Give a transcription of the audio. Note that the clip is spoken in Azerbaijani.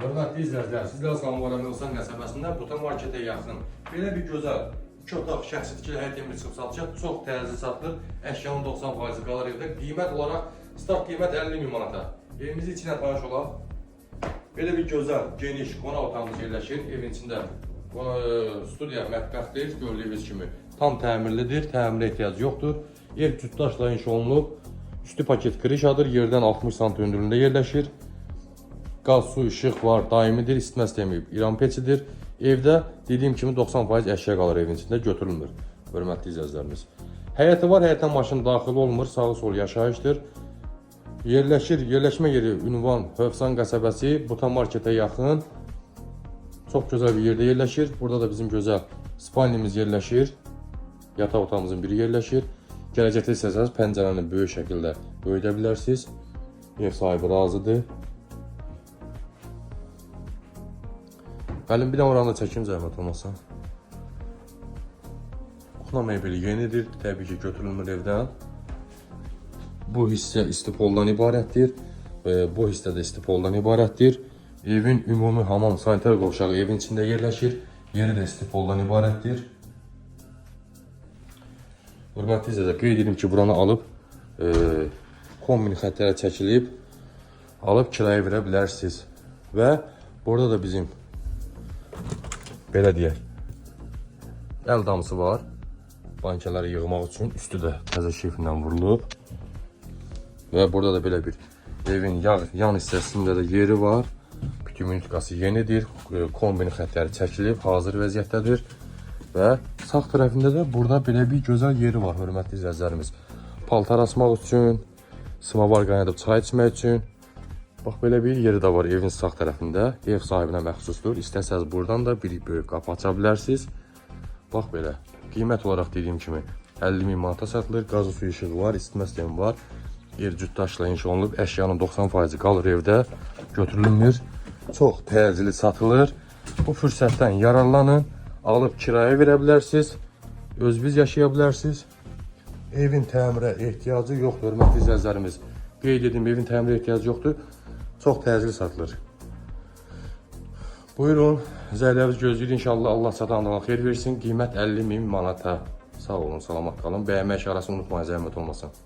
Hörmətli izləyicilər, sizlər Samara Mövsan qəsəbəsində Buta marketə yaxın belə bir gözəl 2 otaq şəxsi tikili həyət evini çıxıb satacaq. Çox təcili satılır. Əşyanın 90% qalır evdə. Qiymət olaraq start qiymət 50.000 manata. Evimizin içinə tanış olaq. Belə bir gözəl, geniş qonaq otağımız yerləşir. Evin içində studiya, mətbəxdir, gördüyünüz kimi. Tam təmirlidir, təmirə ehtiyac yoxdur. Ev cütdaşla inşa olunub. Üstü paket krişadır, yerdən 60 sm hündürlüyündə yerləşir. Qaz, su, işıq var, daimidir, isitmə sistemi İran peçidir. Evdə dediyim kimi 90% əşya qalır evin içində, götürülmür. Hörmətli izləyicilərimiz. Həyəti var, həyətə maşın daxil olmur, sağı sol yaşayışdır. Yerləşmə yeri ünvan Hövsan qəsəbəsi, Buta marketə yaxın. Çox gözəl bir yerdə yerləşir. Burada da bizim gözəl spalnimiz yerləşir. Yataq otağımızın biri yerləşir. Gələcəkdə istəsəniz pəncərəni böyük şəkildə böyüdə bilərsiniz. Ev sahibi razıdır. Gəlin bir də oranı da çəkim zəhmət olmasa. Kuxna mebeli yenidir, təbii ki götürülmür evdən. Bu hissə istipoldan ibarətdir. Bu hissə də istipoldan ibarətdir. Evin ümumi hamam, sanitar qovşağı evin içində yerləşir. Yeri də istipoldan ibarətdir. Hörmətli izləyicilər, qeyd edim ki, buranı alıb kombin xətlərə çəkilib alıb kiraya verə bilərsiniz. Və burada da bizim belə deyək, əl damısı var. Bankaları yığmaq üçün üstü də təzə şeflə vurulub. Və burada da belə bir evin yan hissəsində də yeri var. Bütün unitkası yenidir. Kombin xətləri çəkilib, hazır vəziyyətdədir. Və sağ tərəfində də burada belə bir gözəl yeri var, hörmətli izləyicilərimiz. Paltar asmaq üçün, smavar qaynadıb çay içmək üçün. Bax, belə bir yeri də var evin sağ tərəfində. Ev sahibinə məxsusdur. İstəsəniz buradan da bir böyük qapı aça bilərsiniz. Bax belə. Qiymət olaraq dediyim kimi 50.000 manata satılır. Qazı su işığı var, isitmə sistemi var. Ev cütdaşla inşa olunub. Əşyanın 90% qalır evdə. Götürülmür. Çox təcili satılır. Bu fürsətdən yararlanın. Alıb kiraya verə bilərsiniz. Özünüz yaşaya bilərsiniz. Evin təmirə ehtiyacı yoxdur, hörmətli izləyicilərimiz. Qeyd edim, evin təmirə ehtiyacı yoxdur. Çox təcili satılır. Buyurun, zəyləriniz gözləyir. İnşallah Allah satanlığa xeyir versin. Qiymət 50.000 manata. Sağ olun, salamat qalın. Bəyənmə işarəsini unutmayın, zəhmət olmasın.